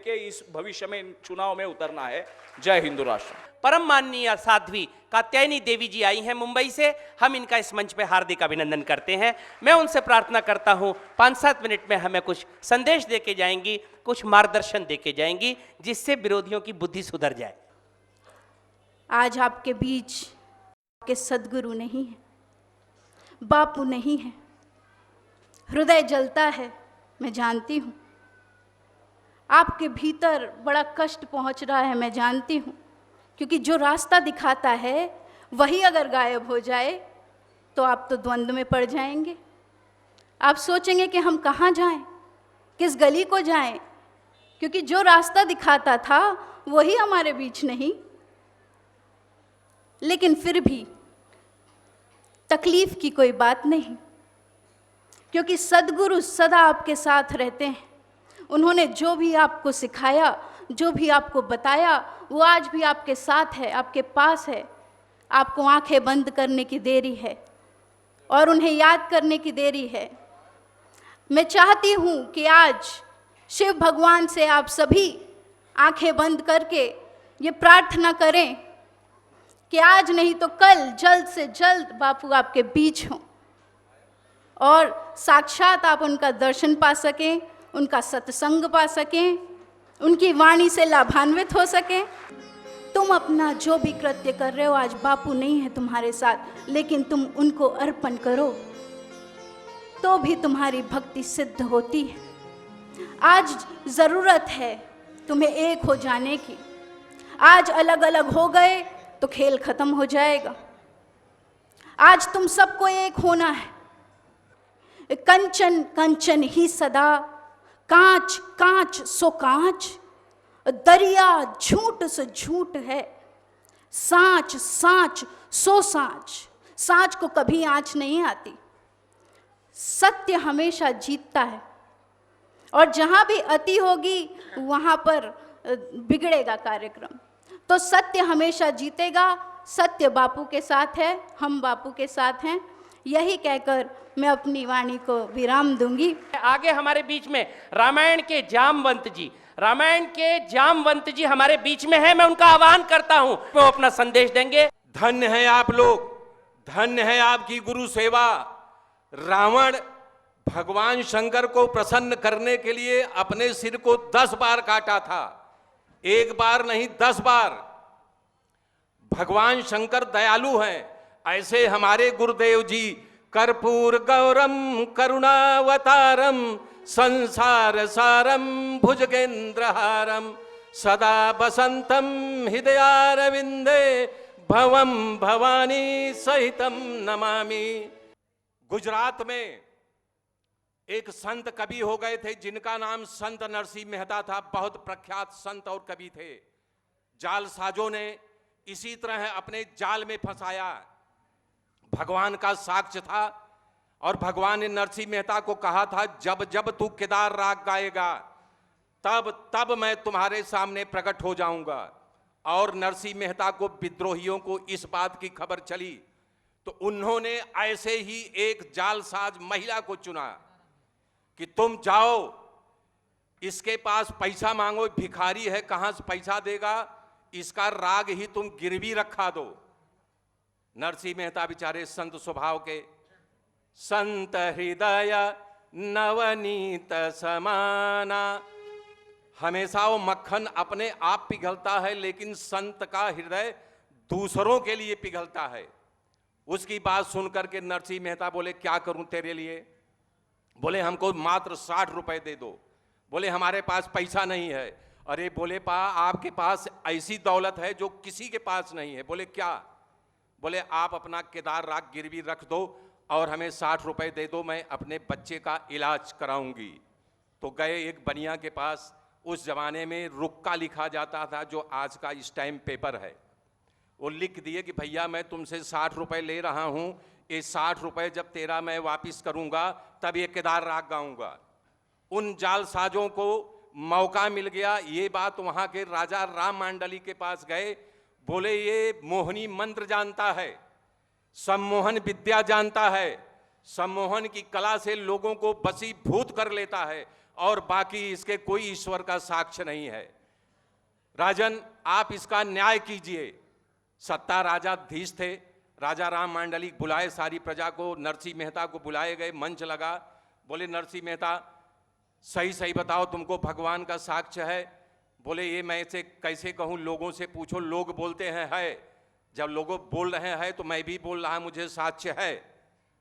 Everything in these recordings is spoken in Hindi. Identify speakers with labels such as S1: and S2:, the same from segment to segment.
S1: लेके इस भविष्य में चुनाव में उतरना है। जय हिंदू राष्ट्र।
S2: परम माननीय साध्वी कात्यायनी देवी जी आई हैं मुंबई से, हम इनका इस मंच पे हार्दिक अभिनंदन करते हैं। मैं उनसे प्रार्थना करता हूं 5-7 मिनट में हमें कुछ संदेश देके जाएंगी, कुछ मार्गदर्शन देके जाएंगी, जिससे विरोधियों की बुद्धि सुधर जाए।
S3: आज आपके बीच आपके सद्गुरु नहीं है, बापू नहीं है। हृदय जलता है, मैं जानती हूँ। आपके भीतर बड़ा कष्ट पहुँच रहा है, मैं जानती हूँ, क्योंकि जो रास्ता दिखाता है वही अगर गायब हो जाए तो आप तो द्वंद्व में पड़ जाएंगे। आप सोचेंगे कि हम कहाँ जाएं, किस गली को जाएं, क्योंकि जो रास्ता दिखाता था वही हमारे बीच नहीं। लेकिन फिर भी तकलीफ की कोई बात नहीं, क्योंकि सद्गुरु सदा आपके साथ रहते हैं। उन्होंने जो भी आपको सिखाया, जो भी आपको बताया, वो आज भी आपके साथ है, आपके पास है। आपको आंखें बंद करने की देरी है और उन्हें याद करने की देरी है। मैं चाहती हूँ कि आज शिव भगवान से आप सभी आंखें बंद करके ये प्रार्थना करें कि आज नहीं तो कल जल्द से जल्द बापू आपके बीच हों और साक्षात आप उनका दर्शन पा सकें, उनका सत्संग पा सकें, उनकी वाणी से लाभान्वित हो सकें। तुम अपना जो भी कृत्य कर रहे हो, आज बापू नहीं है तुम्हारे साथ, लेकिन तुम उनको अर्पण करो तो भी तुम्हारी भक्ति सिद्ध होती है। आज ज़रूरत है तुम्हें एक हो जाने की। आज अलग अलग हो गए तो खेल खत्म हो जाएगा। आज तुम सबको एक होना है। कंचन कंचन ही सदा, कांच कांच सो कांच, दरिया झूठ से झूठ है, सांच सांच सो सांच। सांच को कभी आंच नहीं आती। सत्य हमेशा जीतता है और जहां भी अति होगी वहां पर बिगड़ेगा कार्यक्रम। तो सत्य हमेशा जीतेगा। सत्य बापू के साथ है, हम बापू के साथ हैं। यही कहकर मैं अपनी वाणी को विराम दूंगी।
S2: आगे हमारे बीच में रामायण के जामवंत जी हमारे बीच में हैं। मैं उनका आह्वान करता हूं, वो अपना संदेश देंगे।
S4: धन्य है आप लोग, धन्य है आपकी गुरु सेवा। रावण भगवान शंकर को प्रसन्न करने के लिए अपने सिर को 10 बार काटा था, एक बार नहीं 10 बार। भगवान शंकर दयालु हैं। ऐसे हमारे गुरुदेव जी कर्पूर गौरम करुणावतारम संसार सारम भुजगेंद्रहारम सदा बसंतम हृदयारविंदे भवम भवानी सहितम नमामि। गुजरात में एक संत कवि हो गए थे जिनका नाम संत नरसिंह मेहता था। बहुत प्रख्यात संत और कवि थे। जालसाजों ने इसी तरह अपने जाल में फंसाया। भगवान का साक्ष्य था और भगवान ने नरसिंह मेहता को कहा था, जब जब तू केदार राग गाएगा तब तब मैं तुम्हारे सामने प्रकट हो जाऊंगा। और नरसिंह मेहता को, विद्रोहियों को इस बात की खबर चली तो उन्होंने ऐसे ही एक जालसाज महिला को चुना कि तुम जाओ, इसके पास पैसा मांगो, भिखारी है, कहां से पैसा देगा, इसका राग ही तुम गिरवी रखा दो। नरसिंह मेहता बेचारे संत स्वभाव के, संत हृदय नवनीत समाना। हमेशा वो मक्खन अपने आप पिघलता है, लेकिन संत का हृदय दूसरों के लिए पिघलता है। उसकी बात सुनकर के नरसिंह मेहता बोले, क्या करूं तेरे लिए? बोले हमको मात्र 60 रुपए दे दो। बोले हमारे पास पैसा नहीं है। अरे बोले आपके पास ऐसी दौलत है जो किसी के पास नहीं है। बोले क्या? बोले आप अपना केदार राग गिरवी रख दो और हमें 60 रुपए दे दो, मैं अपने बच्चे का इलाज कराऊंगी। तो गए एक बनिया के पास। उस जमाने में रुक्का लिखा जाता था, जो आज का स्टैम्प पेपर है। वो लिख दिए कि भैया मैं तुमसे 60 रुपए ले रहा हूं, ये 60 रुपए जब तेरा मैं वापिस करूंगा तब ये केदार राग गाऊंगा। उन जालसाजों को मौका मिल गया। ये बात वहां के राजा राम मंडली के पास गए। बोले ये मोहनी मंत्र जानता है, सम्मोहन विद्या जानता है, सम्मोहन की कला से लोगों को बसीभूत कर लेता है। और बाकी इसके कोई ईश्वर का साक्ष्य नहीं है। राजन, आप इसका न्याय कीजिए। सत्ता राजाधीश थे, राजा राम मांडलिक बुलाए सारी प्रजा को, नरसिंह मेहता को बुलाए गए, मंच लगा, बोले नरसिंह मेहता सही सही बताओ तुमको भगवान का साक्ष्य है? बोले ये मैं इसे कैसे कहूँ, लोगों से पूछो, लोग बोलते हैं है। जब लोग बोल रहे हैं तो मैं भी बोल रहा, मुझे साक्ष्य है।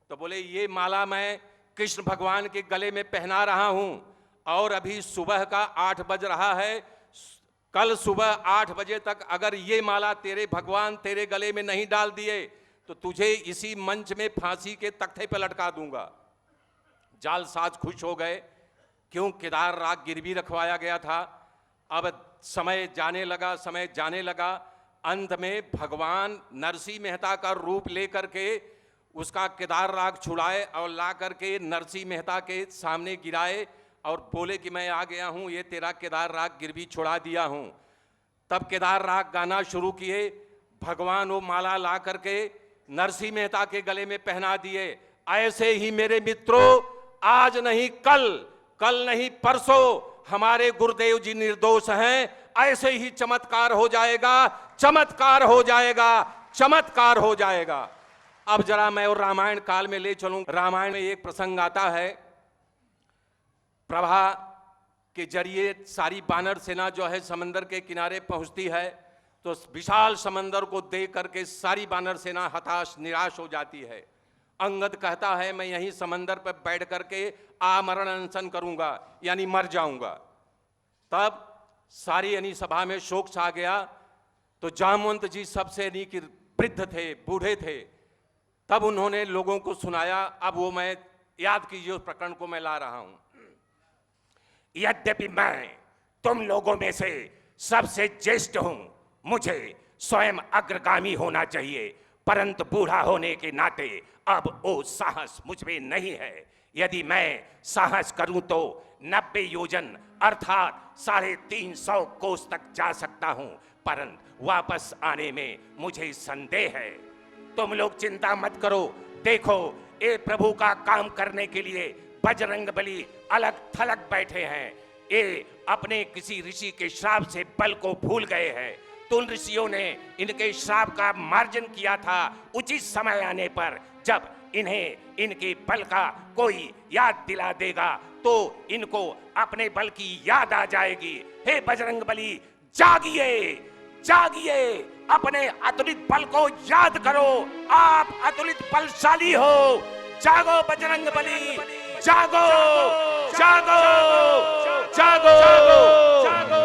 S4: तो बोले ये माला मैं कृष्ण भगवान के गले में पहना रहा हूँ और अभी सुबह का 8 बज रहा है, कल सुबह 8 बजे तक अगर ये माला तेरे भगवान तेरे गले में नहीं डाल दिए तो तुझे इसी मंच में फांसी के तख्ते पर लटका दूंगा। जालसाज खुश हो गए, क्यों केदार राग गिरवी रखवाया गया था। अब समय जाने लगा, अंत में भगवान नरसिंह मेहता का रूप लेकर के उसका केदार राग छुड़ाए और ला करके नरसिंह मेहता के सामने गिराए और बोले कि मैं आ गया हूँ, ये तेरा केदार राग गिरवी छुड़ा दिया हूँ। तब केदार राग गाना शुरू किए, भगवान वो माला ला करके नरसिंह मेहता के गले में पहना दिए। ऐसे ही मेरे मित्रों, आज नहीं कल नहीं परसों हमारे गुरुदेव जी निर्दोष हैं। ऐसे ही चमत्कार हो जाएगा, चमत्कार हो जाएगा, चमत्कार हो जाएगा। अब जरा मैं और रामायण काल में ले चलूं। रामायण में एक प्रसंग आता है, प्रभा के जरिए सारी बानर सेना जो है समंदर के किनारे पहुंचती है, तो विशाल समंदर को देख करके सारी बानर सेना हताश निराश हो जाती है। अंगद कहता है मैं यहीं समंदर पर बैठ करके आमरण अनशन करूंगा, यानी मर जाऊंगा। तब सारी यानी सभा में शोक छा गया। तो जामवंत जी सबसे नीक वृद्ध थे, बूढ़े थे, तब उन्होंने लोगों को सुनाया। अब वो मैं याद कीजिए उस प्रकरण को मैं ला रहा हूं।
S5: यद्यपि मैं तुम लोगों में से सबसे ज्येष्ठ हूं, मुझे स्वयं अग्रगामी होना चाहिए, परंतु बूढ़ा होने के नाते अब वो साहस मुझ में नहीं है। यदि मैं साहस करूं तो 90 योजन अर्थात 350 कोस तक जा सकता हूं, परंतु वापस आने में मुझे संदेह है। तुम लोग चिंता मत करो, देखो ये प्रभु का काम करने के लिए बजरंगबली अलग थलग बैठे हैं। ये अपने किसी ऋषि के श्राप से बल को भूल गए हैं। तो उन ऋषियों ने इनके श्राप का मार्जन किया था। उचित समय आने पर जब इन्हें इनके बल का कोई याद दिला देगा तो इनको अपने बल की याद आ जाएगी। हे बजरंगबली, जागिए जागिए, अपने अतुलित बल को याद करो, आप अतुलित बलशाली हो। जागो बजरंगबली, जागो जागो जागो जागो।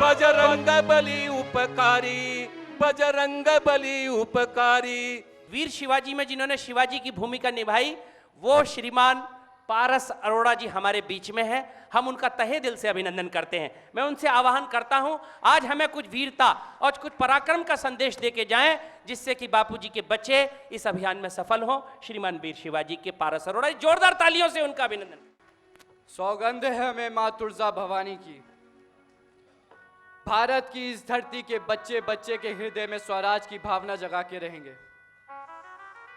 S4: बजरंगबली उपकारी, बजरंगबली उपकारी।
S2: वीर शिवाजी में जिन्होंने शिवाजी की भूमिका निभाई वो श्रीमान पारस अरोड़ा जी हमारे बीच में हैं। हम उनका तहे दिल से अभिनंदन करते हैं। मैं उनसे आह्वान करता हूं आज हमें कुछ वीरता और कुछ पराक्रम का संदेश देके जाएं, जिससे कि बापूजी के बच्चे इस अभियान में सफल हों। श्रीमान वीर शिवाजी के पारस अरोड़ा, जोरदार तालियों से उनका अभिनंदन।
S6: सौगंध है हमें मां तुलजा भवानी की, भारत की इस धरती के बच्चे बच्चे के हृदय में स्वराज की भावना जगा के रहेंगे।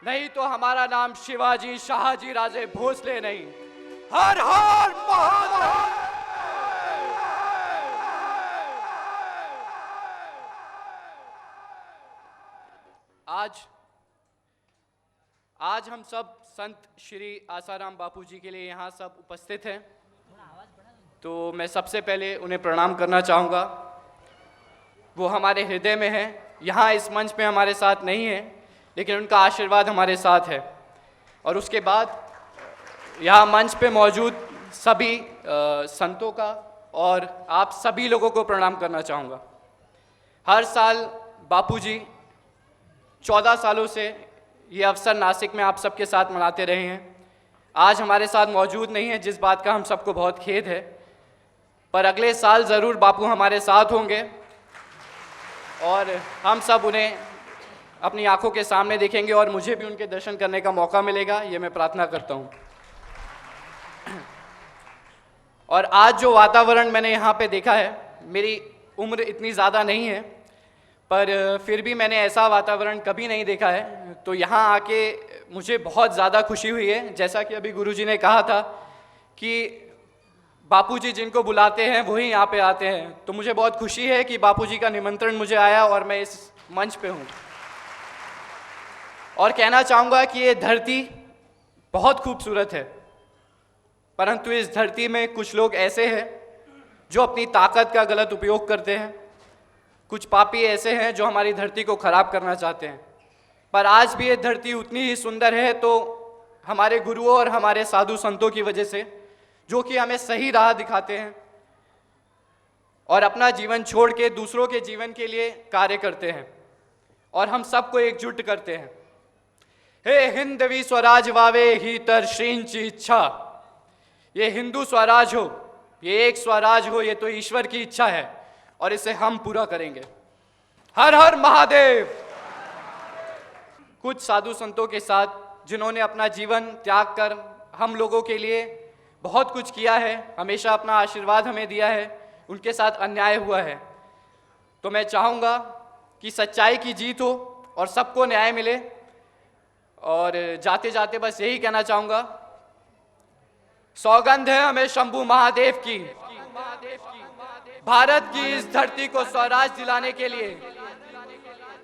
S6: नहीं तो हमारा नाम शिवाजी शाहजी राजे भोसले नहीं। हर हर महादेव। आज हम सब संत श्री आसाराम बापूजी के लिए यहाँ सब उपस्थित हैं। तो मैं सबसे पहले उन्हें प्रणाम करना चाहूँगा। वो हमारे हृदय में हैं, यहाँ इस मंच पे हमारे साथ नहीं है, लेकिन उनका आशीर्वाद हमारे साथ है। और उसके बाद यहाँ मंच पे मौजूद सभी संतों का और आप सभी लोगों को प्रणाम करना चाहूँगा। हर साल बापूजी 14 सालों से ये अवसर नासिक में आप सबके साथ मनाते रहे हैं। आज हमारे साथ मौजूद नहीं है, जिस बात का हम सबको बहुत खेद है, पर अगले साल ज़रूर बापू हमारे साथ होंगे और हम सब उन्हें अपनी आंखों के सामने देखेंगे और मुझे भी उनके दर्शन करने का मौका मिलेगा, ये मैं प्रार्थना करता हूँ। और आज जो वातावरण मैंने यहाँ पे देखा है, मेरी उम्र इतनी ज़्यादा नहीं है, पर फिर भी मैंने ऐसा वातावरण कभी नहीं देखा है। तो यहाँ आके मुझे बहुत ज़्यादा खुशी हुई है। जैसा कि अभी गुरुजी ने कहा था कि बापूजी जिनको बुलाते हैं वही यहाँ पे आते हैं। तो मुझे बहुत खुशी है कि बापूजी का निमंत्रण मुझे आया और मैं इस मंच पे हूँ। और कहना चाहूँगा कि ये धरती बहुत खूबसूरत है, परंतु इस धरती में कुछ लोग ऐसे हैं जो अपनी ताकत का गलत उपयोग करते हैं। कुछ पापी ऐसे हैं जो हमारी धरती को खराब करना चाहते हैं। पर आज भी ये धरती उतनी ही सुंदर है तो हमारे गुरुओं और हमारे साधु संतों की वजह से, जो कि हमें सही राह दिखाते हैं और अपना जीवन छोड़ के दूसरों के जीवन के लिए कार्य करते हैं और हम सबको एकजुट करते हैं। हे हिंदवी स्वराज वावे ही तर श्रींची इच्छा। ये हिंदू स्वराज हो, ये एक स्वराज हो, ये तो ईश्वर की इच्छा है और इसे हम पूरा करेंगे। हर हर महादेव। कुछ साधु संतों के साथ जिन्होंने अपना जीवन त्याग कर हम लोगों के लिए बहुत कुछ किया है, हमेशा अपना आशीर्वाद हमें दिया है, उनके साथ अन्याय हुआ है। तो मैं चाहूँगा कि सच्चाई की जीत हो और सबको न्याय मिले। और जाते जाते बस यही कहना चाहूँगा, सौगंध है हमें शंभू महादेव की, भारत की इस धरती को स्वराज दिलाने के लिए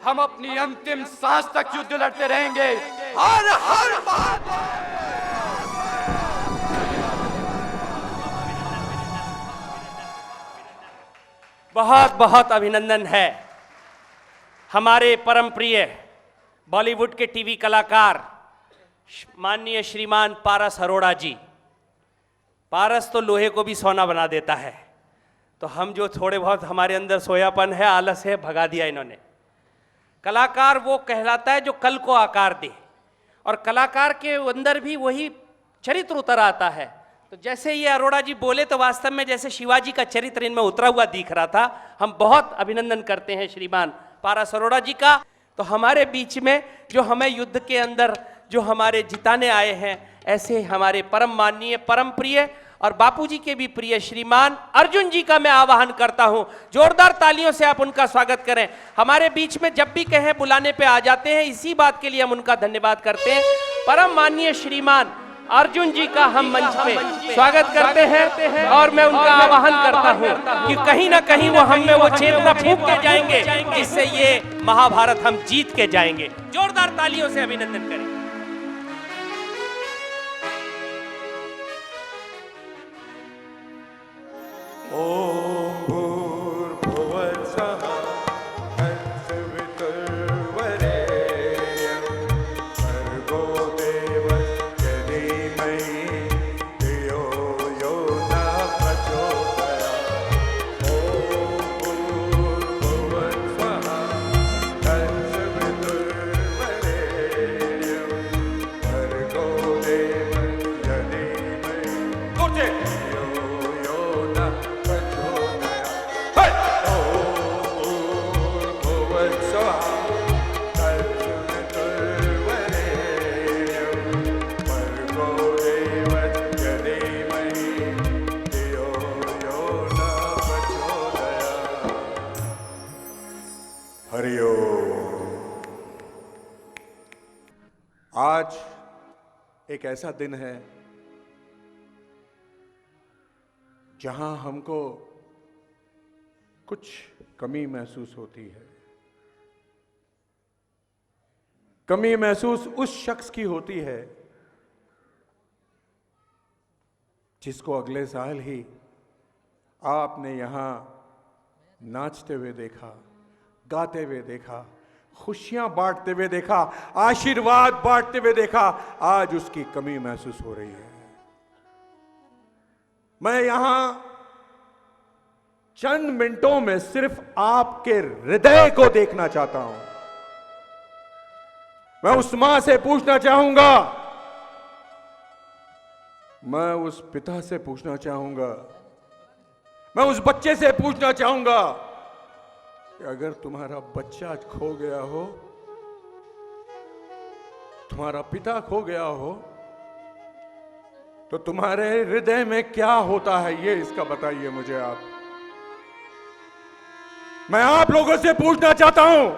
S6: हम अपनी अंतिम सांस तक युद्ध लड़ते रहेंगे। हर हर महादेव।
S2: बहुत बहुत अभिनंदन है हमारे परम प्रिय बॉलीवुड के टीवी कलाकार माननीय श्रीमान पारस अरोड़ा जी। पारस तो लोहे को भी सोना बना देता है, तो हम जो थोड़े बहुत हमारे अंदर सोयापन है, आलस है, भगा दिया इन्होंने। कलाकार वो कहलाता है जो कल को आकार दे, और कलाकार के अंदर भी वही चरित्र उतर आता है। तो जैसे ये अरोड़ा जी बोले तो वास्तव में जैसे शिवाजी का चरित्र इनमें उतरा हुआ दिख रहा था। हम बहुत अभिनंदन करते हैं श्रीमान पारस अरोड़ा जी का। तो हमारे बीच में जो हमें युद्ध के अंदर जो हमारे जिताने आए हैं, ऐसे हमारे परम माननीय परम प्रिय और बापूजी के भी प्रिय श्रीमान अर्जुन जी का मैं आवाहन करता हूं। जोरदार तालियों से आप उनका स्वागत करें। हमारे बीच में जब भी कहें बुलाने पे आ जाते हैं, इसी बात के लिए हम उनका धन्यवाद करते हैं। परम माननीय श्रीमान अर्जुन जी का हम मंच पे स्वागत करते हैं और मैं उनका आवाहन करता हूं कि कहीं ना कहीं वो हमें वो चेतना फूंक के जाएंगे जिससे ये महाभारत हम जीत के जाएंगे। जोरदार तालियों से अभिनंदन करें।
S7: ओम भूर्भुवः स्वः तत्सवितुर्वरेण्यं भर्गो देवस्य धीमहि धियो यो नः प्रचोदयात्। ओम भूर्भुवः स्वः तत्सवितुर्वरेण्यं भर्गो देवस्य धीमहि धियो यो नः आज एक ऐसा दिन है जहां हमको कुछ कमी महसूस होती है। कमी महसूस उस शख्स की होती है जिसको अगले साल ही आपने यहां नाचते हुए देखा, गाते हुए देखा, खुशियां बांटते हुए देखा, आशीर्वाद बांटते हुए देखा। आज उसकी कमी महसूस हो रही है। मैं यहां चंद मिनटों में सिर्फ आपके हृदय को देखना चाहता हूं। मैं उस मां से पूछना चाहूंगा, मैं उस पिता से पूछना चाहूंगा, मैं उस बच्चे से पूछना चाहूंगा कि अगर तुम्हारा बच्चा खो गया हो, तुम्हारा पिता खो गया हो, तो तुम्हारे हृदय में क्या होता है, ये इसका बताइए मुझे आप। मैं आप लोगों से पूछना चाहता हूं,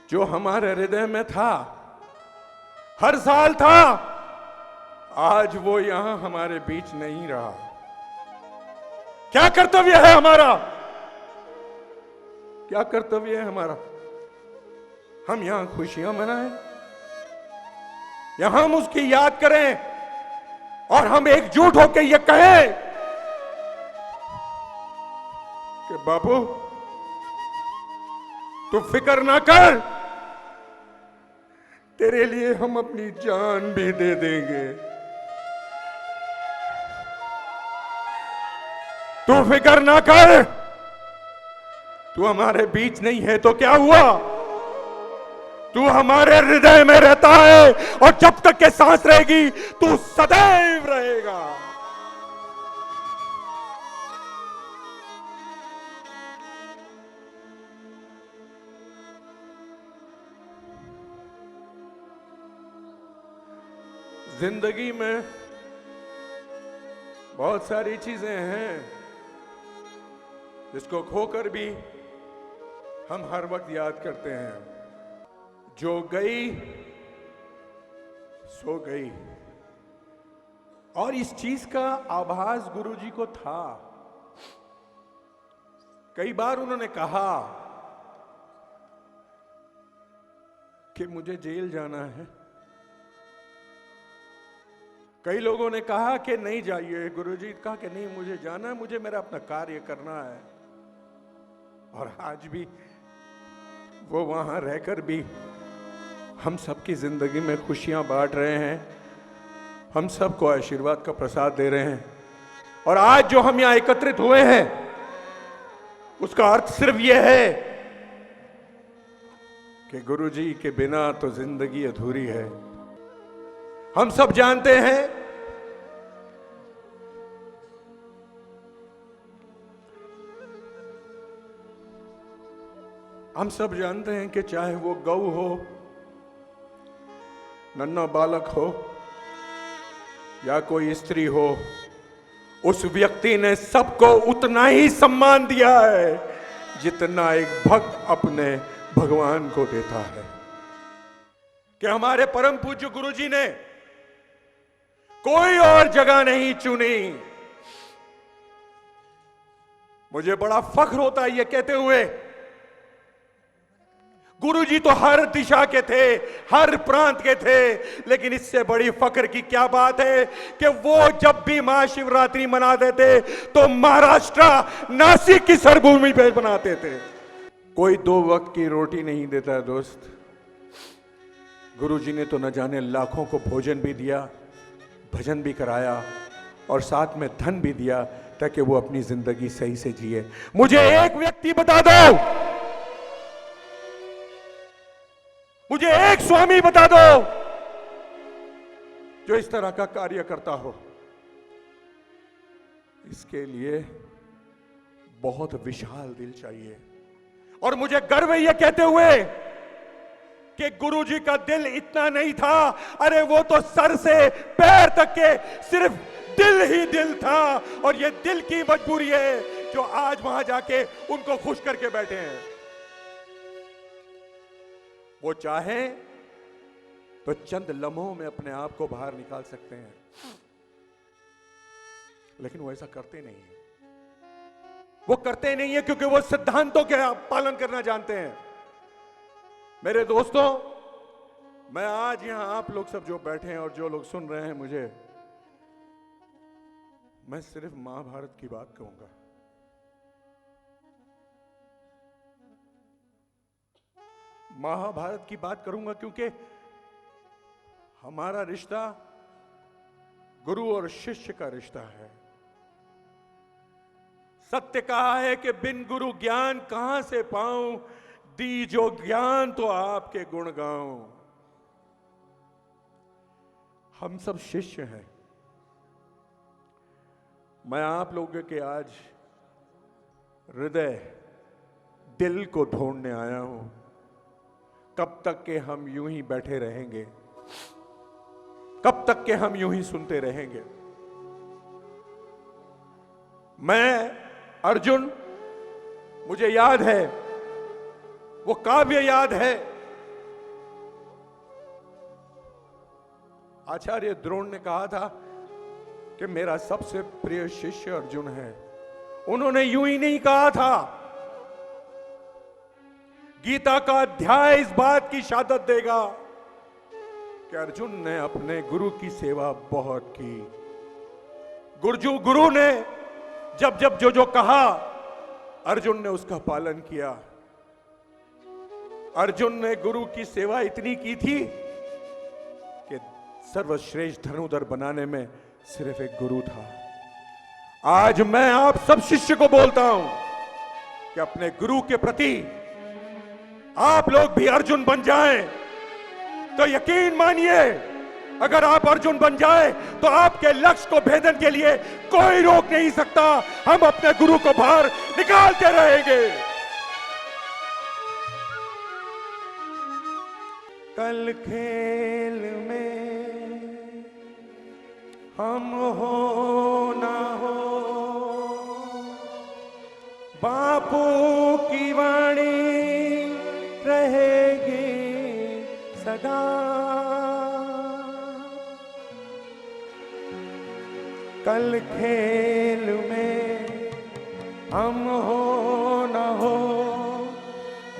S7: जो हमारे हृदय में था, हर साल था, आज वो यहां हमारे बीच नहीं रहा। क्या कर्तव्य है हमारा? क्या कर्तव्य है हमारा? हम यहां खुशियां मनाएं या हम उसकी याद करें और हम एकजुट होकर यह कहें कि बापू तू फिक्र ना कर, तेरे लिए हम अपनी जान भी दे देंगे। तू फिक्र ना कर, तू हमारे बीच नहीं है तो क्या हुआ, तू हमारे हृदय में रहता है और जब तक के सांस रहेगी तू सदैव रहेगा। जिंदगी में बहुत सारी चीजें हैं जिसको खोकर भी हम हर वक्त याद करते हैं। जो गई सो गई, और इस चीज का आभास गुरुजी को था। कई बार उन्होंने कहा कि मुझे जेल जाना है। कई लोगों ने कहा कि नहीं जाइए। गुरुजी कहा कि नहीं, मुझे जाना है, मुझे मेरा अपना कार्य करना है। और आज भी वो वहां रहकर भी हम सबकी जिंदगी में खुशियां बांट रहे हैं, हम सबको आशीर्वाद का प्रसाद दे रहे हैं। और आज जो हम यहां एकत्रित हुए हैं उसका अर्थ सिर्फ यह है कि गुरुजी के बिना तो जिंदगी अधूरी है। हम सब जानते हैं कि चाहे वो गौ हो, नन्हा बालक हो या कोई स्त्री हो, उस व्यक्ति ने सबको उतना ही सम्मान दिया है जितना एक भक्त अपने भगवान को देता है। कि हमारे परम पूज्य गुरुजी ने कोई और जगह नहीं चुनी। मुझे बड़ा फख्र होता है ये कहते हुए, गुरुजी तो हर दिशा के थे, हर प्रांत के थे, लेकिन इससे बड़ी फख्र की क्या बात है कि वो जब भी महाशिवरात्रि मनाते थे तो महाराष्ट्र नासिक की सरभूमि पे बनाते थे। कोई दो वक्त की रोटी नहीं देता है दोस्त। गुरुजी ने तो न जाने लाखों को भोजन भी दिया, भजन भी कराया और साथ में धन भी दिया ताकि वो अपनी जिंदगी सही से जिए। मुझे एक व्यक्ति बता दो, मुझे एक स्वामी बता दो जो इस तरह का कार्य करता हो। इसके लिए बहुत विशाल दिल चाहिए। और मुझे गर्व है यह कहते हुए कि गुरुजी का दिल इतना नहीं था, अरे वो तो सर से पैर तक के सिर्फ दिल ही दिल था। और ये दिल की मजबूरी है जो आज वहां जाके उनको खुश करके बैठे हैं। वो चाहे तो चंद लम्हों में अपने आप को बाहर निकाल सकते हैं, लेकिन वो ऐसा करते नहीं है। वो करते नहीं है क्योंकि वो सिद्धांतों के पालन करना जानते हैं। मेरे दोस्तों, मैं आज यहां आप लोग सब जो बैठे हैं और जो लोग सुन रहे हैं मुझे, मैं सिर्फ महाभारत की बात कहूंगा। महाभारत की बात करूंगा क्योंकि हमारा रिश्ता गुरु और शिष्य का रिश्ता है। सत्य कहा है कि बिन गुरु ज्ञान कहां से पाऊं, दीजो ज्ञान तो आपके गुण गाऊं। हम सब शिष्य हैं। मैं आप लोगों के आज हृदय दिल को ढूंढने आया हूं। कब तक के हम यूं ही बैठे रहेंगे? कब तक के हम यूं ही सुनते रहेंगे? मैं अर्जुन, मुझे याद है, वो काव्य याद है आचार्य द्रोण ने कहा था कि मेरा सबसे प्रिय शिष्य अर्जुन है, उन्होंने यूं ही नहीं कहा था। गीता का अध्याय इस बात की शहादत देगा कि अर्जुन ने अपने गुरु की सेवा बहुत की। गुरु ने जब जब जो जो कहा, अर्जुन ने उसका पालन किया। अर्जुन ने गुरु की सेवा इतनी की थी कि सर्वश्रेष्ठ धनुधर बनाने में सिर्फ एक गुरु था। आज मैं आप सब शिष्य को बोलता हूं कि अपने गुरु के प्रति आप लोग भी अर्जुन बन जाएं, तो यकीन मानिए अगर आप अर्जुन बन जाए तो आपके लक्ष्य को भेदन के लिए कोई रोक नहीं सकता। हम अपने गुरु को बाहर निकालते रहेंगे। कल खेल में हम हो ना हो, बापू की वाणी रहेगी सदा। कल खेल में हम हो न हो,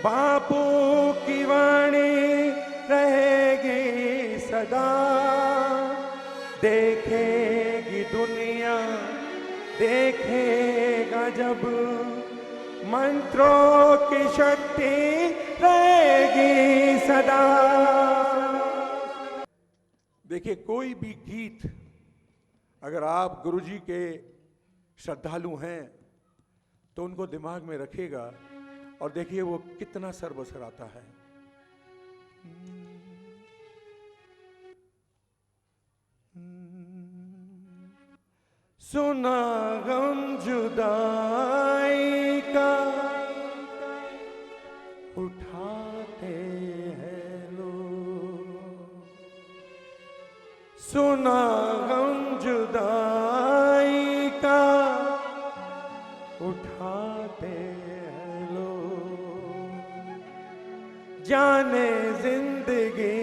S7: बापू की वाणी रहेगी सदा। देखेगी दुनिया, देखेगा जब, मंत्रों की शक्ति रहेगी सदा। देखिए, कोई भी गीत अगर आप गुरुजी के श्रद्धालु हैं तो उनको दिमाग में रखिएगा और देखिए वो कितना सर्वसर आता है। सुना गम जुदाई का उठाते हैं लोग, सुना गम जुदाई का उठाते हैं लोग। जाने जिंदगी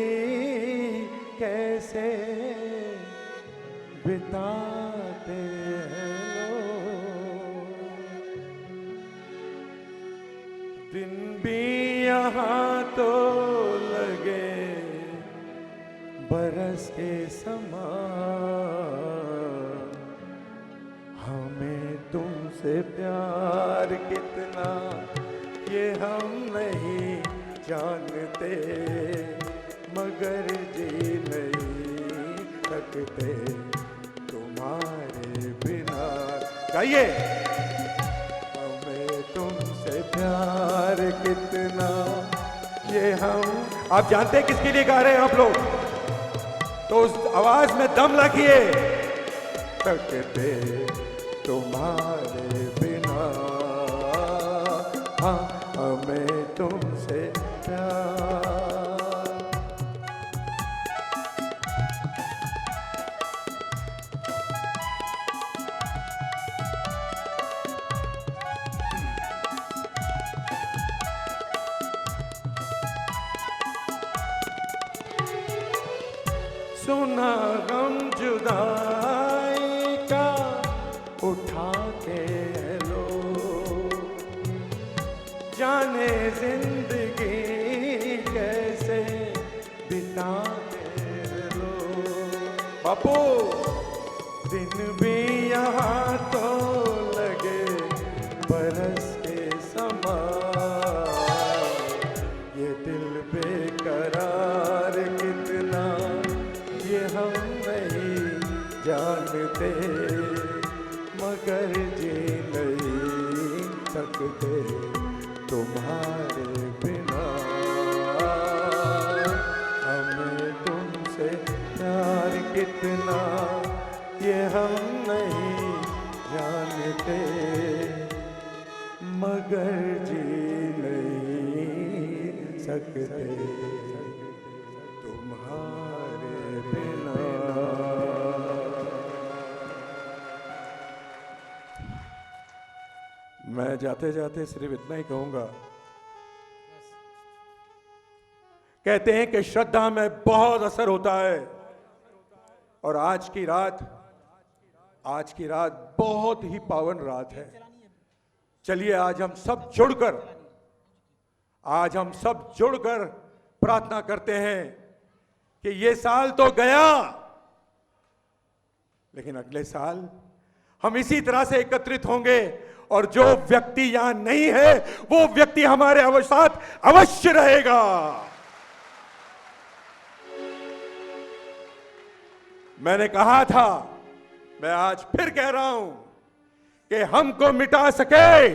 S7: कैसे बिताते हैं लोग। दिन भी यहाँ तो लगे बरस के समान। हमें तुमसे प्यार कितना ये हम नहीं जानते, मगर जी नहीं सकते तुम्हारे बिना। गाइए, हमें तुमसे प्यार कितना ये हम। आप जानते हैं किसके लिए गा रहे हैं आप लोग? तो उस आवाज में दम रखिए। सकते तुम्हारे बिना, हाँ हमें तुमसे प्यार। सुना गम जुदाई का उठा के लो, जाने जिंदगी कैसे बिताते लो। बापू, दिन भी यहाँ तो लगे बरस के समान। ये दिल बेकरार कितना ये हम नहीं जानते, मगर जी नहीं सकते तुम्हारे बिना। हमें तुमसे प्यार कितना ये हम नहीं जानते, मगर जी नहीं सकते तुम्हारे बिना। मैं जाते जाते सिर्फ इतना ही कहूंगा, कहते हैं कि श्रद्धा में बहुत असर होता है। और आज की रात बहुत ही पावन रात है। चलिए आज हम सब जुड़कर प्रार्थना करते हैं कि ये साल तो गया, लेकिन अगले साल हम इसी तरह से एकत्रित होंगे और जो व्यक्ति यहां नहीं है वो व्यक्ति हमारे साथ अवश्य रहेगा। मैंने कहा था, मैं आज फिर कह रहा हूं कि हमको मिटा सके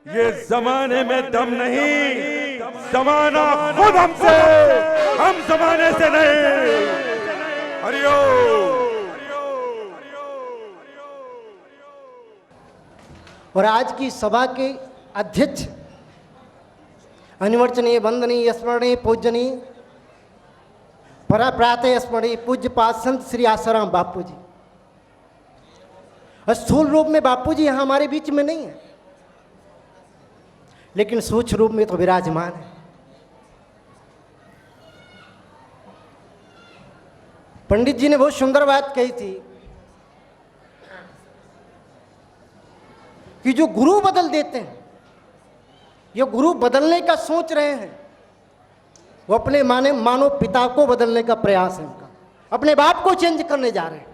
S7: ये जमाने में दम नहीं, जमाना खुद हमसे, हम जमाने से नहीं। हरिओम।
S8: और आज की सभा के अध्यक्ष अनिवर्चनीय वंदनीय स्मरणीय पूजनीय प्रातः स्मरणीय पूज्यपाद संत श्री आसाराम बापू जी। स्थूल रूप में बापू जी यहाँ हमारे बीच में नहीं है, लेकिन सूक्ष्म रूप में तो विराजमान है। पंडित जी ने बहुत सुंदर बात कही थी कि जो गुरु बदल देते हैं, ये गुरु बदलने का सोच रहे हैं, वो अपने मानव पिता को बदलने का प्रयास है उनका, अपने बाप को चेंज करने जा रहे हैं।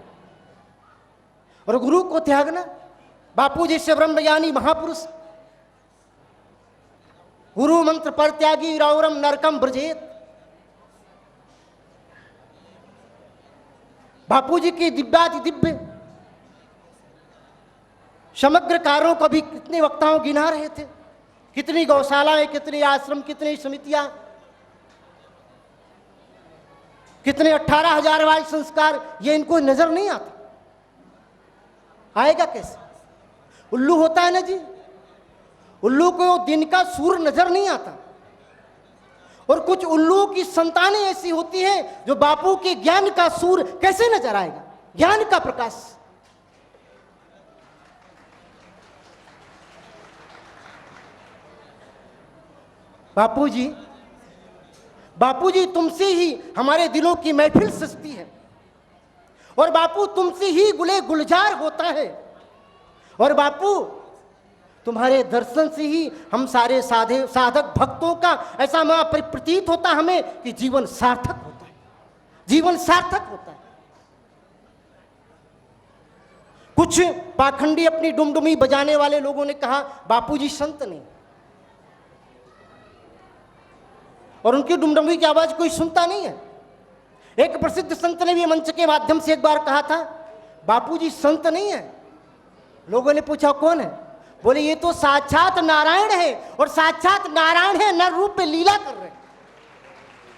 S8: और गुरु को त्यागना, बापू जी से ब्रह्मज्ञानी महापुरुष, गुरु मंत्र पर त्यागी राउरम नरकम ब्रजेत। बापू जी की दिव्याति दिव्य समग्र कार्यों को भी कितने वक्ताओं गिना रहे थे, कितनी गौशालाएं, कितने आश्रम, कितनी समितियां, कितने 18,000 वाले संस्कार, ये इनको नजर नहीं आता। आएगा कैसे? उल्लू होता है ना जी, उल्लू को दिन का सूर्य नजर नहीं आता। और कुछ उल्लू की संतानें ऐसी होती हैं जो बापू के ज्ञान का सूर्य कैसे नजर आएगा, ज्ञान का प्रकाश। बापू जी तुमसे ही हमारे दिलों की महफिल सजती है, और बापू तुमसे ही गुले गुलजार होता है, और बापू तुम्हारे दर्शन से ही हम सारे साधक भक्तों का ऐसा प्रतीत होता हमें कि जीवन सार्थक होता है, जीवन सार्थक होता है। कुछ पाखंडी अपनी डुमडुमी बजाने वाले लोगों ने कहा बापू जी संत नहीं, और उनकी डुमडुमी की आवाज कोई सुनता नहीं है। एक प्रसिद्ध संत ने भी मंच के माध्यम से एक बार कहा था बापू जी संत नहीं है। लोगों ने पूछा कौन है? बोले ये तो साक्षात नारायण है, और साक्षात नारायण है नर रूप में लीला कर रहे हैं,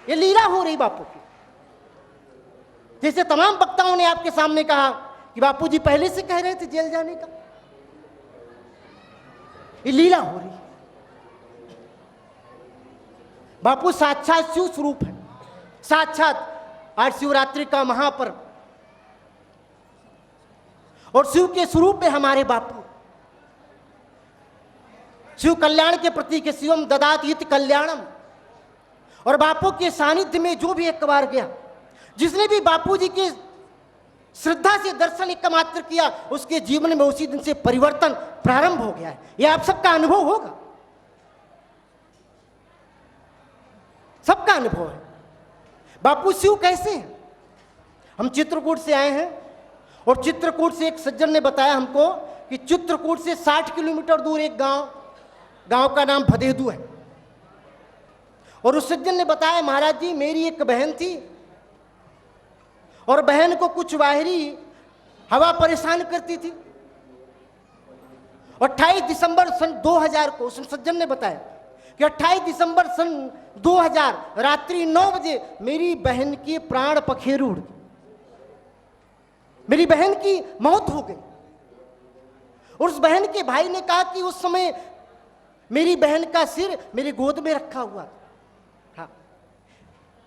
S8: ये लीला हो रही बापू की। जैसे तमाम वक्ताओं ने आपके सामने कहा कि बापू जी पहले से कह रहे थे जेल जाने का, ये लीला हो रही है। बापू साक्षात शिव स्वरूप है, साक्षात। आज शिवरात्रि का महापर्व, और शिव के स्वरूप में हमारे बापू, शिव कल्याण के प्रतीक है, शिवम ददात हित कल्याणम। और बापू के सानिध्य में जो भी एक बार गया, जिसने भी बापू जी के श्रद्धा से दर्शन एक मात्र किया, उसके जीवन में उसी दिन से परिवर्तन प्रारंभ हो गया है। यह आप सबका अनुभव होगा, सबका अनुभव है। बापू शिव कैसे हैं? हम चित्रकूट से आए हैं, और चित्रकूट से एक सज्जन ने बताया हमको कि चित्रकूट से 60 किलोमीटर दूर एक गांव का नाम भदेदू है। और उस सज्जन ने बताया महाराज जी मेरी एक बहन थी, और बहन को कुछ बाहरी हवा परेशान करती थी। 28 दिसंबर सन 2000 को उस सज्जन ने बताया कि 28 दिसंबर सन 2000 रात्रि 9 बजे मेरी बहन की प्राण पखेरु उड़ गई, मेरी बहन की मौत हो गई। और उस बहन के भाई ने कहा कि उस समय मेरी बहन का सिर मेरी गोद में रखा हुआ था। हाँ,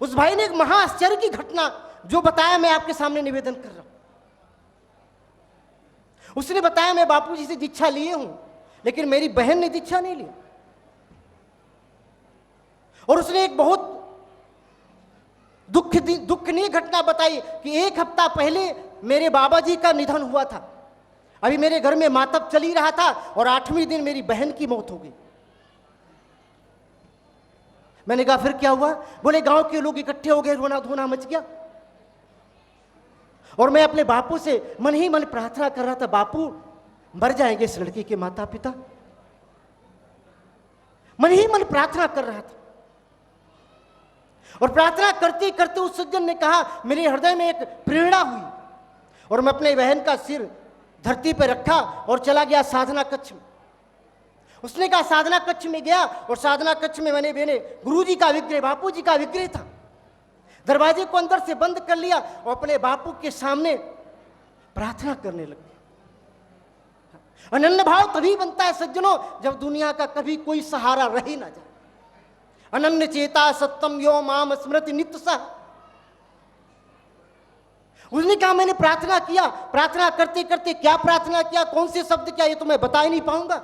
S8: उस भाई ने एक महाआश्चर्य की घटना जो बताया, मैं आपके सामने निवेदन कर रहा हूं। उसने बताया मैं बापूजी से दीक्षा लिए हूं, लेकिन मेरी बहन ने दीक्षा नहीं ली। और उसने एक बहुत दुखनीय घटना बताई कि 1 हफ्ता पहले मेरे बाबा जी का निधन हुआ था। अभी मेरे घर में मातम चल ही रहा था और 8वें दिन मेरी बहन की मौत हो गई। मैंने कहा फिर क्या हुआ? बोले गांव के लोग इकट्ठे हो गए, रोना धोना मच गया। और मैं अपने बापू से मन ही मन प्रार्थना कर रहा था, बापू मर जाएंगे इस लड़की के माता पिता। मन ही मन प्रार्थना कर रहा था। और प्रार्थना करते करते उस सज्जन ने कहा, मेरे हृदय में एक प्रेरणा हुई और मैं अपने बहन का सिर धरती पर रखा और चला गया साधना कक्ष में। उसने कहा साधना कक्ष में गया और साधना कक्ष में मैंने गुरुजी का विग्रह, बापू जी का विग्रह था। दरवाजे को अंदर से बंद कर लिया और अपने बापू के सामने प्रार्थना करने लगे। अनन्य भाव तभी बनता है सज्जनों जब दुनिया का कभी कोई सहारा रह ही ना जाए। अनन्य चेता सत्यम यो माम स्मृति नित्य सह। उसने कहा मैंने प्रार्थना किया, प्रार्थना करते करते क्या प्रार्थना किया, कौन से शब्द क्या, ये तो मैं बता ही नहीं पाऊंगा,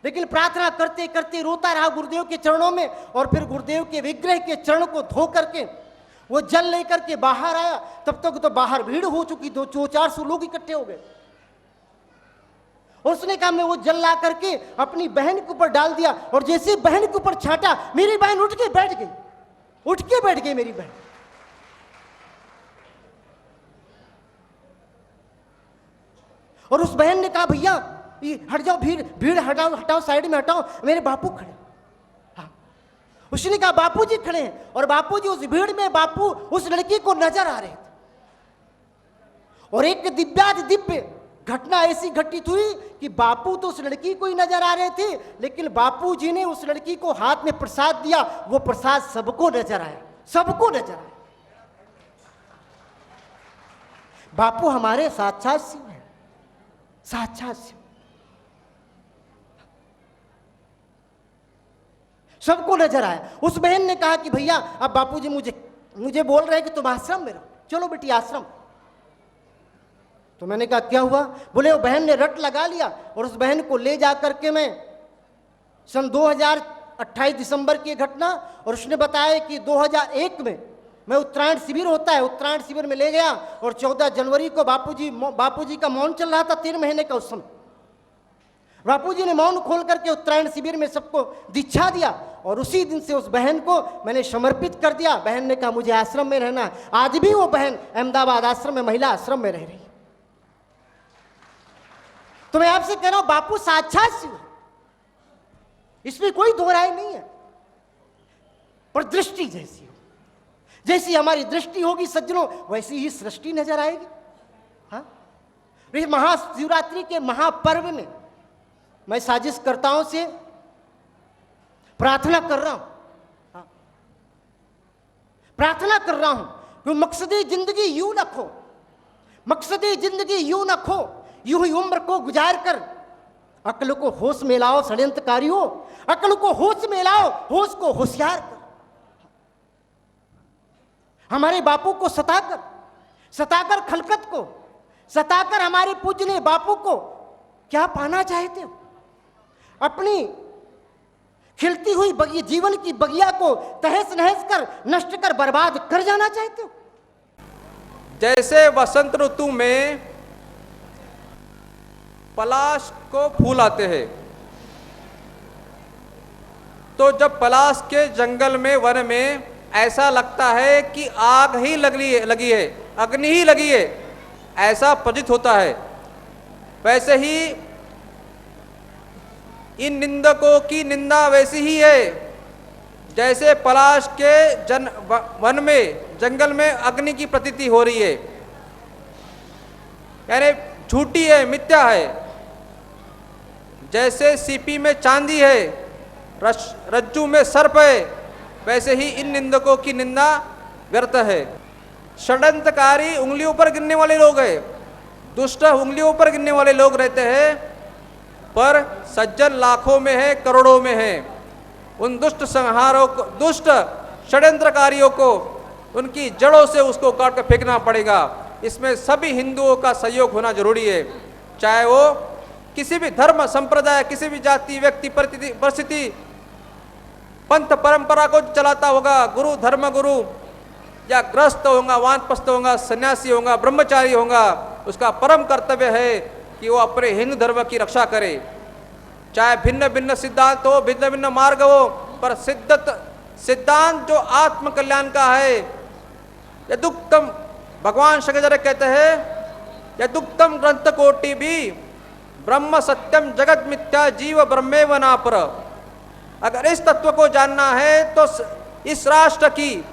S8: लेकिन प्रार्थना करते करते रोता रहा गुरुदेव के चरणों में। और फिर गुरुदेव के विग्रह के चरण को धो करके वो जल लेकर के बाहर आया। तब तक तो बाहर भीड़ हो चुकी, 200-400 लोग इकट्ठे हो गए। और उसने कहा मैं वो जल ला करके अपनी बहन के ऊपर डाल दिया और जैसे बहन के ऊपर छाटा, मेरी बहन उठ के बैठ गई मेरी बहन। और उस बहन ने कहा भैया हट जाओ, भीड़ हटाओ, साइड में हटाओ, मेरे बापू खड़े। हाँ, उसने कहा बापू जी खड़े हैं। और बापू जी उस भीड़ में बापू उस लड़की को नजर आ रहे थे। और एक दिव्य घटना ऐसी घटित हुई कि बापू तो उस लड़की को ही नजर आ रहे थे, लेकिन बापू जी ने उस लड़की को हाथ में प्रसाद दिया। वो प्रसाद सबको नजर आया, सबको नजर आया। बापू हमारे साक्षात शिव हैं, साक्षात शिव। सबको नजर आया। उस बहन ने कहा कि भैया अब बापूजी मुझे बोल रहे हैं कि तुम आश्रम में रहो, चलो बेटी आश्रम। तो मैंने कहा क्या हुआ? बोले वो बहन ने रट लगा लिया। और उस बहन को ले जा करके मैं सन 2028 दिसंबर की घटना, और उसने बताया कि 2001 में मैं उत्तरायण शिविर होता है, उत्तरायण शिविर में ले गया और 14 जनवरी को बापूजी का मौन चल रहा था 3 महीने का। उस समय बापूजी ने मौन खोल करके उत्तरायण शिविर में सबको दीक्षा दिया और उसी दिन से उस बहन को मैंने समर्पित कर दिया। बहन ने कहा मुझे आश्रम में रहना है। आज भी वो बहन अहमदाबाद आश्रम में, महिला आश्रम में रह रही है। तो मैं आपसे कह रहा हूं बापू साक्षात शिव है, इसमें कोई दो राय नहीं है। पर दृष्टि जैसी हो, जैसी हमारी दृष्टि होगी सज्जनों, वैसी ही सृष्टि नजर आएगी। हाँ, इस महाशिवरात्रि के महापर्व में मैं साजिशकर्ताओं से प्रार्थना कर रहा हूं, हाँ, प्रार्थना कर रहा हूं कि मकसदी जिंदगी यूं न खो, मकसदी जिंदगी यूं न खो, यूं ही उम्र को गुजार कर अक्ल को होश में लाओ षड्यंत्रकारियों, अक्ल को होश में लाओ, होश को होशियार कर। हमारे बापू को सताकर खलकत को सताकर हमारे पूजने बापू को क्या पाना चाहते हो? अपनी खिलती हुई जीवन की बगिया को तहस नहस कर, नष्ट कर, बर्बाद कर जाना चाहते हो?
S9: जैसे वसंत ऋतु में पलाश को फूल आते हैं, तो जब पलाश के जंगल में, वन में ऐसा लगता है कि आग ही लगी है, अग्नि ही लगी है, ऐसा प्रतीत होता है। वैसे ही इन निंदकों की निंदा वैसी ही है जैसे पलाश के वन में, जंगल में अग्नि की प्रतीति हो रही है, यानी झूठी है, मिथ्या है। जैसे सीपी में चांदी है, रज्जू में सर्प है, वैसे ही इन निंदकों की निंदा व्यर्थ है। षड्यंत्रकारी उंगलियों पर गिनने वाले लोग हैं, दुष्ट उंगलियों पर गिनने वाले लोग रहते हैं, पर सज्जन लाखों में है, करोड़ों में है। उन दुष्ट संहारों को, दुष्ट षड्यंत्रकारियों को उनकी जड़ों से उसको काट कर फेंकना पड़ेगा। इसमें सभी हिंदुओं का सहयोग होना जरूरी है, चाहे वो किसी भी धर्म संप्रदाय, किसी भी जाति, व्यक्ति, परिस्थिति, पंथ परंपरा को चलाता होगा, गुरु, धर्म गुरु, या गृहस्थ होगा, वानप्रस्थ होगा, सन्यासी होगा, ब्रह्मचारी होगा, उसका परम कर्तव्य है कि वो अपने हिंदू धर्म की रक्षा करे। चाहे भिन्न भिन्न सिद्धांत हो, भिन्न भिन्न मार्ग हो, पर सिद्धांत जो आत्म कल्याण का है, यदुक्तम, भगवान शंकराचार्य कहते हैं यदुक्तम ग्रंथ कोटि भी ब्रह्म सत्यम जगत मिथ्या जीव ब्रह्मेव नापर। अगर इस तत्व को जानना है तो इस राष्ट्र की,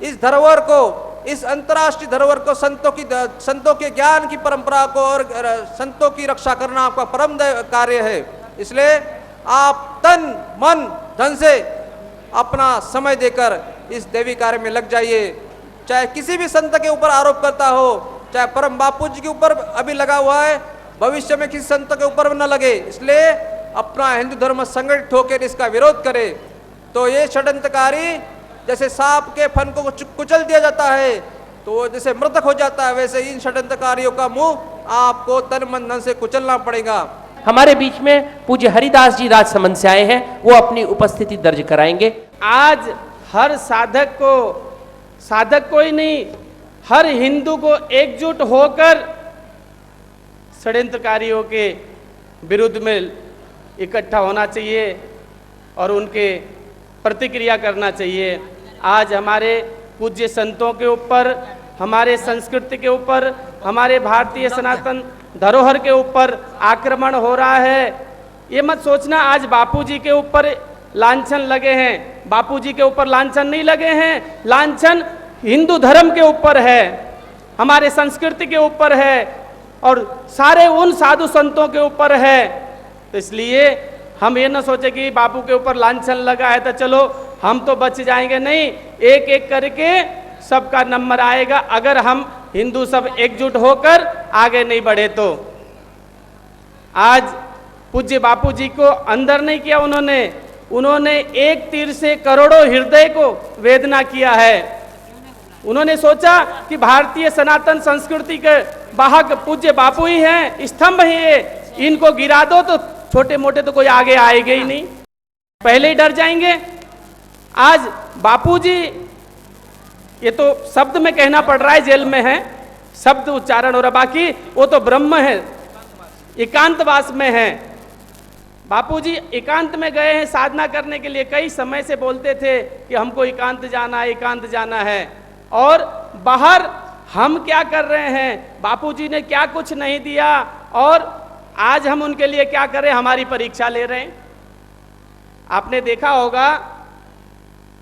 S9: इस धरोहर को, इस अंतर्राष्ट्रीय धरोहर को, संतों के ज्ञान की परंपरा को और संतों की रक्षा करना आपका परम कार्य है। इसलिए आप तन मन धन से अपना समय देकर इस देवी कार्य में लग जाइए। चाहे किसी भी संत के ऊपर आरोप करता हो, चाहे परम बापू जी के ऊपर अभी लगा हुआ है, भविष्य में किसी संत के ऊपर न लगे। इसलिए अपना हिंदू धर्म संगठित होकर इसका विरोध करे। तो ये षड्यंत्रकारी, जैसे सांप के फन को कुचल दिया जाता है तो वो जैसे मृतक हो जाता है, वैसे इन षड्यंत्रकारियों का मुंह आपको तन मन धन से कुचलना पड़ेगा।
S2: हमारे बीच में पूज्य हरिदास जी राजसमंद से आए हैं, वो अपनी उपस्थिति दर्ज कराएंगे।
S10: आज हर साधक को ही नहीं, हर हिंदू को एकजुट होकर षड्यंत्रकारियों के विरुद्ध में इकट्ठा होना चाहिए और उनके प्रतिक्रिया करना चाहिए। आज हमारे पूज्य संतों के ऊपर, हमारे संस्कृति के ऊपर, हमारे भारतीय सनातन धरोहर के ऊपर आक्रमण हो रहा है। ये मत सोचना आज बापूजी के ऊपर लांछन लगे हैं, बापूजी के ऊपर लांछन नहीं लगे हैं। लांछन हिंदू धर्म के ऊपर है, हमारे संस्कृति के ऊपर है और सारे उन साधु संतों के ऊपर है। तो इसलिए हम ये ना सोचे कि बापू के ऊपर लांछन लगा है तो चलो हम तो बच जाएंगे। नहीं, एक एक करके सबका नंबर आएगा अगर हम हिंदू सब एकजुट होकर आगे नहीं बढ़े तो। आज पूज्य बापू जी को अंदर नहीं किया उन्होंने एक तीर से करोड़ों हृदय को वेदना किया है। उन्होंने सोचा कि भारतीय सनातन संस्कृति के वाहक पूज्य बापू ही हैं, स्तंभ ही है, इनको गिरा दो तो छोटे मोटे तो कोई आगे आएगा ही नहीं, पहले ही डर जाएंगे। आज बापूजी, ये तो शब्द में कहना पड़ रहा है, जेल में है, शब्द उच्चारण हो रहा, बाकी वो तो ब्रह्म है, एकांतवास में है। बापूजी एकांत में गए हैं साधना करने के लिए। कई समय से बोलते थे कि हमको एकांत जाना है, एकांत जाना है। और बाहर हम क्या कर रहे हैं, बापूजी ने क्या कुछ नहीं दिया और आज हम उनके लिए क्या करें, हमारी परीक्षा ले रहे हैं। आपने देखा होगा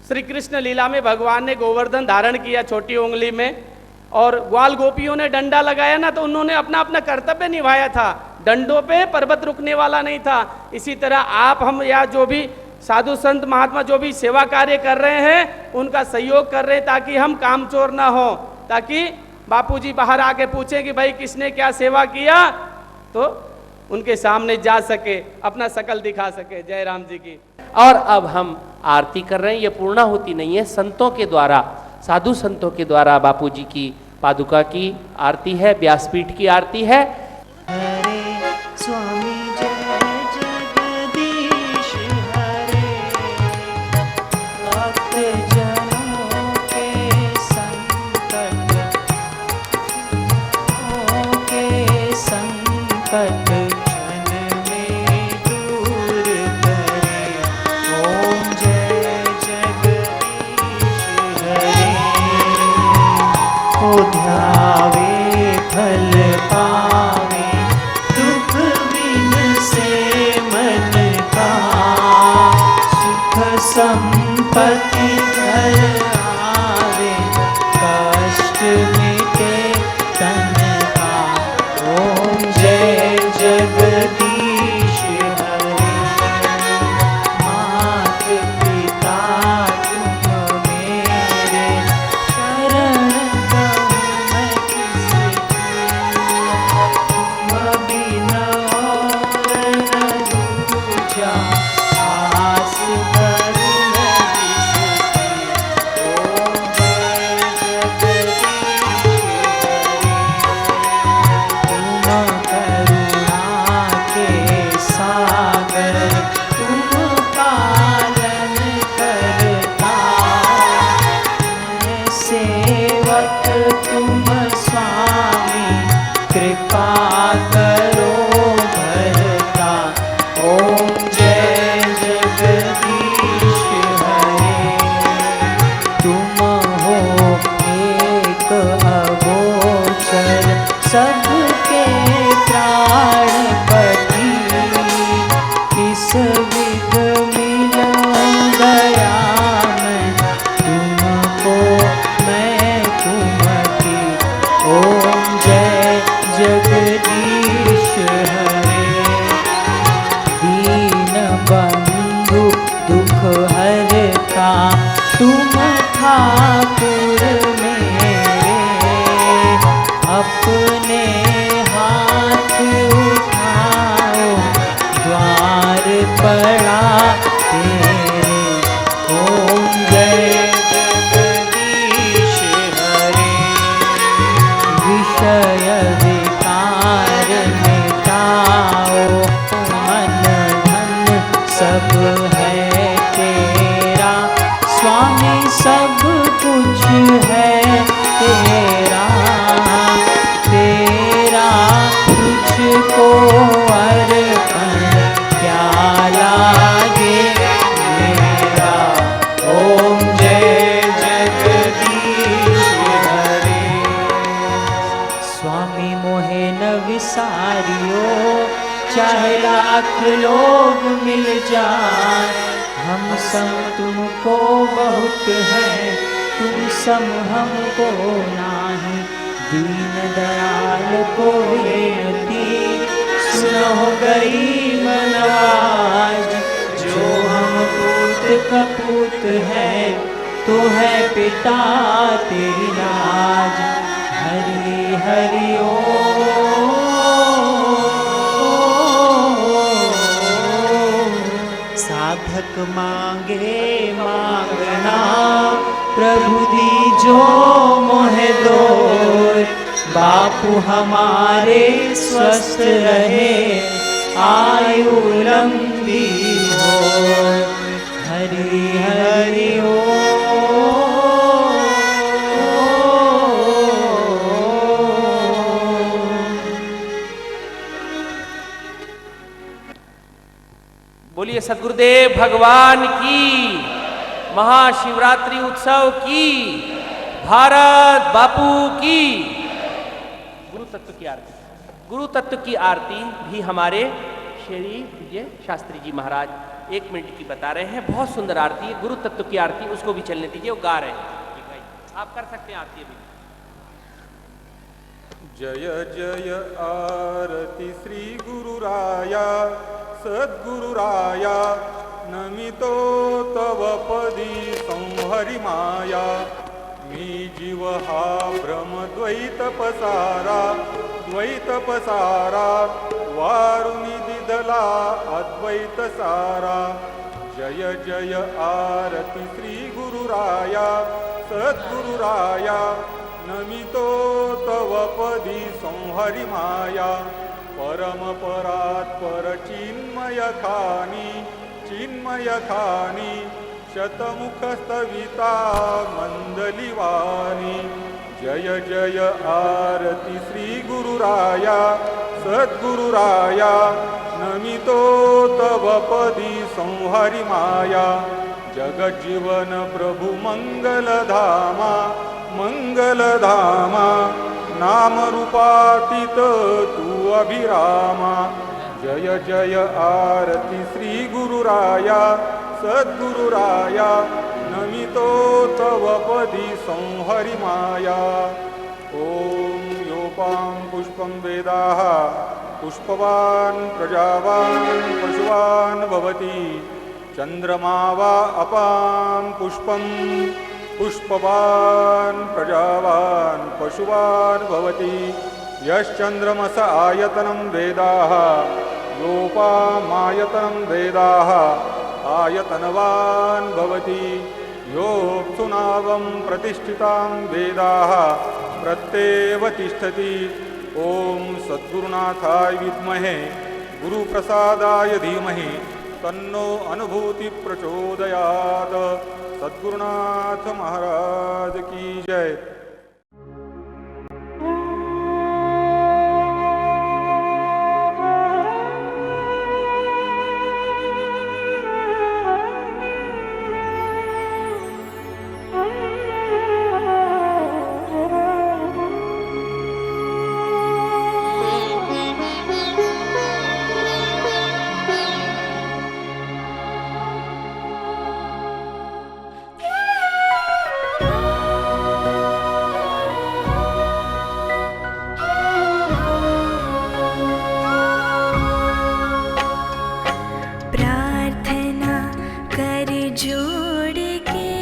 S10: श्री कृष्ण लीला में भगवान ने गोवर्धन धारण किया छोटी उंगली में और ग्वाल गोपियों ने डंडा लगाया ना, तो उन्होंने अपना अपना कर्तव्य निभाया था। डंडों पे पर्वत रुकने वाला नहीं था। इसी तरह आप हम या जो भी साधु संत महात्मा जो भी सेवा कार्य कर रहे हैं उनका सहयोग कर रहे हैं ताकि हम कामचोर ना हो, ताकि बापूजी बाहर आके पूछें कि भाई किसने क्या सेवा किया, तो उनके सामने जा सके, अपना शकल दिखा सके। जय राम जी की।
S2: और अब हम आरती कर रहे हैं। ये पूर्ण होती नहीं है, संतों के द्वारा, साधु संतों के द्वारा बापूजी की पादुका की आरती है, व्यासपीठ की आरती है।
S11: हरे स्वामी जय जगदीश हरे, भक्त जनों के संकट ध्यावे फल पावे, दुख बिन से मन का, सुख संपत्ति घर आवे, कष्ट मिटे तन का। ओम जय जगदीश हरे, मात पिता तुम मेरे, शरण आस करुण तुम ठाकुर मेरे, अपने हाथ उठाओ द्वार पड़ा तेरे। ओम जय जगदीश हरे, विषय विकार मिटाओ, मन धन सब है तेरा, स्वामी सब कुछ है तेरा, तेरा तुझको अर्पण क्या लागे मेरा। ओम जय जगदीश हरे, स्वामी मोहे न विसारियो, चाहे लाख लोग मिल जाए, हम सम तुमको बहुत है, तुम सम हमको नाही। दीन दयाल को विनती सुनो गरीब नवाज, जो हम पूत कपूत है तो है पिता तेरी लाज। हरि हरि साधक मांगे मांगना, प्रभु दीजो मोहे दोर। बापू हमारे स्वस्थ रहे, आयु लंबी हो। हरि हरि
S2: बोलिए सद्गुरुदेव भगवान की, महाशिवरात्रि उत्सव की, भारत बापू की। गुरु तत्व की आरती, गुरु तत्व की आरती भी हमारे श्री विजय शास्त्री जी महाराज 1 मिनट की बता रहे हैं। बहुत सुंदर आरती है, गुरु तत्व की आरती, उसको भी चलने दीजिए, वो गा रहे हैं। आप कर सकते हैं आरती अभी।
S7: जय जय आरती श्री गुरुराया, सद्गुरुराया, नमितो तव पदी संहरि माया। मी जीव हा भ्रम द्वैत पसारा, द्वैत पसारा, वारुणी दिदला अद्वैत सारा। जय जय आरती श्री गुरुराया, सद्गुरुराया, नमितो तव पदी संहरि माया। परम परात्पर चिन्मय खानी, चिन्मय खानी, शतमुख स्तविता मंदलिवानी। जय जय आरती श्री गुरुराया, सद्गुरुराया, नमितो तव पदी संहरि माया। जगज्जीवन प्रभु मंगलधामा, मंगलधामा, नाम रूपातीत तू अभिरामा। जय जय आरती श्री गुरुराया, सद्गुरुराया, नमितो तव पदी संहरि माया। ओम योपां पुष्पं वेदाः, पुष्पवान् प्रजावान् पशुवान् भवति। चंद्रमा वा अपां पुष्पं, पुष्पवान् प्रजावान् पशुवान् भवति। यश्चंद्रमस आयतनं वेदाः, योपामायतनं वेदाः, आयतनवान् भवति। योऽप्सुनावं प्रतिष्ठितां वेदाः, प्रत्येव तिष्ठति। ओम सद्गुरुनाथाय विद्महे, गुरुप्रसादाय धीमहि, तन्नो अनुभूति प्रचोदयात्। सद्गुरुनाथ महाराज की जय।
S12: प्रार्थना कर जोड़ के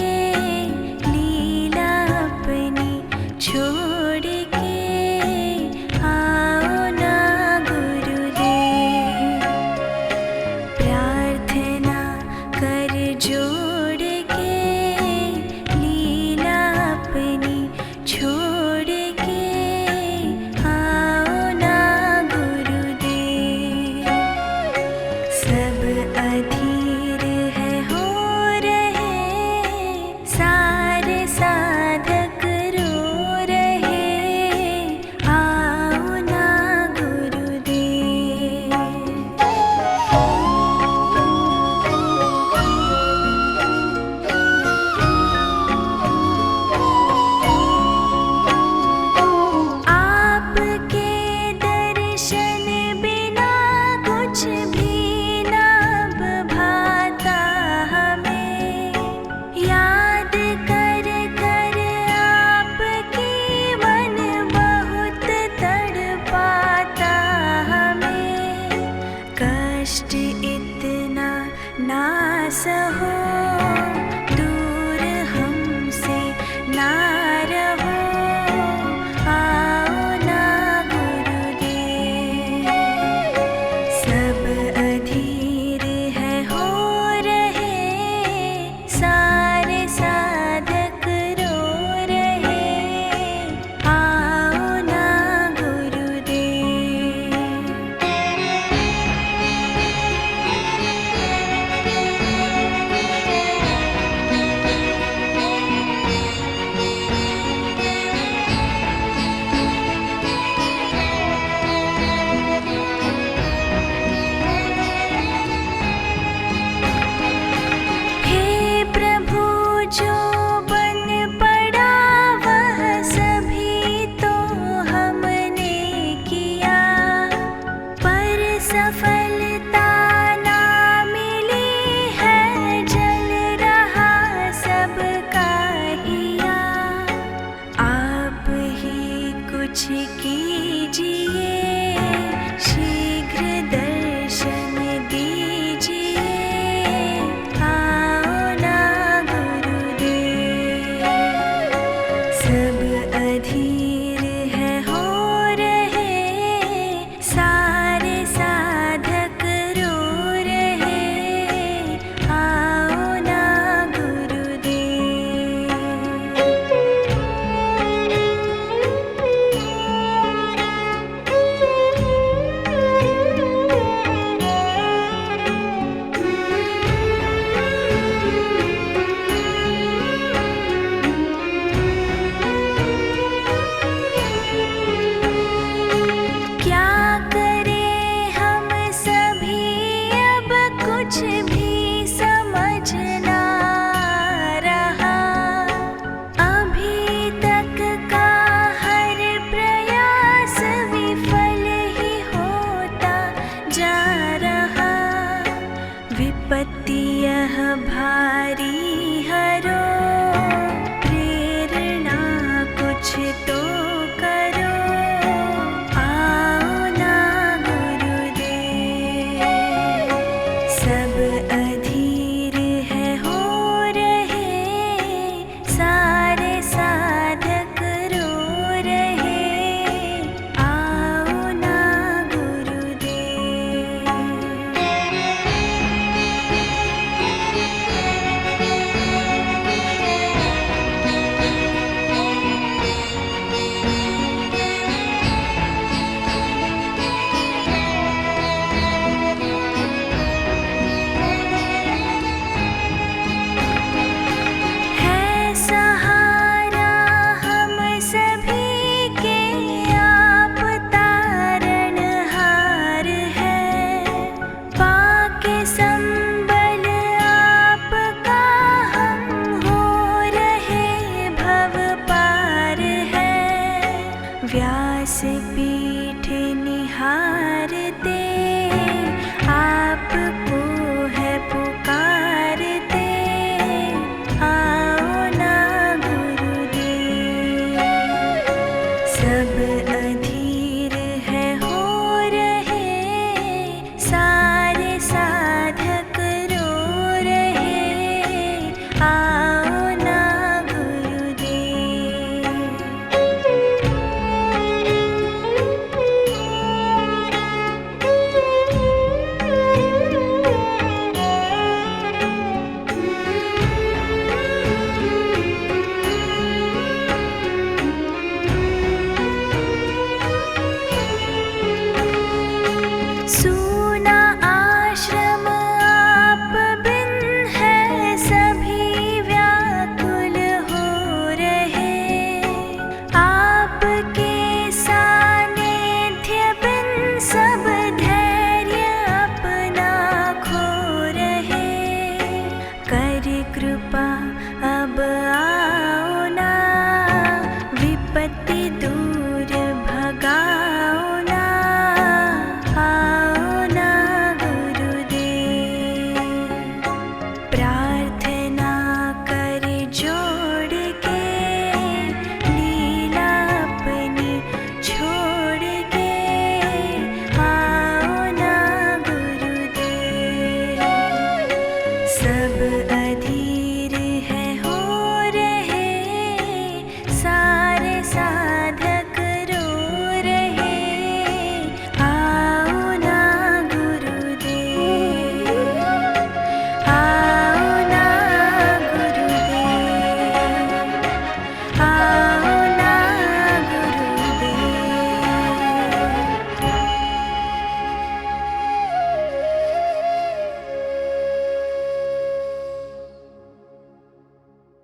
S12: ना सहो, दूर हमसे ना रहो, आओ ना गुरुदेव। सब अधीर है हो रहे, सारे साधक रो रहे, आओ ना गुरुदेव। हे प्रभु जो बन पड़ा वह सभी तो हमने किया, पर सफलता ना मिली है, जल रहा सबका हिया। आप ही कुछ कीजिए, शीघ्र दर्शन दीजिए, आओ ना गुरुदेव। सब अधीर है हो रहे, सारे साधक रो रहे, आओ ना क्या करें हम सभी, अब कुछ भी समझ ना रहा। अभी तक का हर प्रयास विफल ही होता जा रहा। विपत्ति यह भारी हरो, प्रेरणा कुछ तो करो, आओ ना गुरुदेव। सब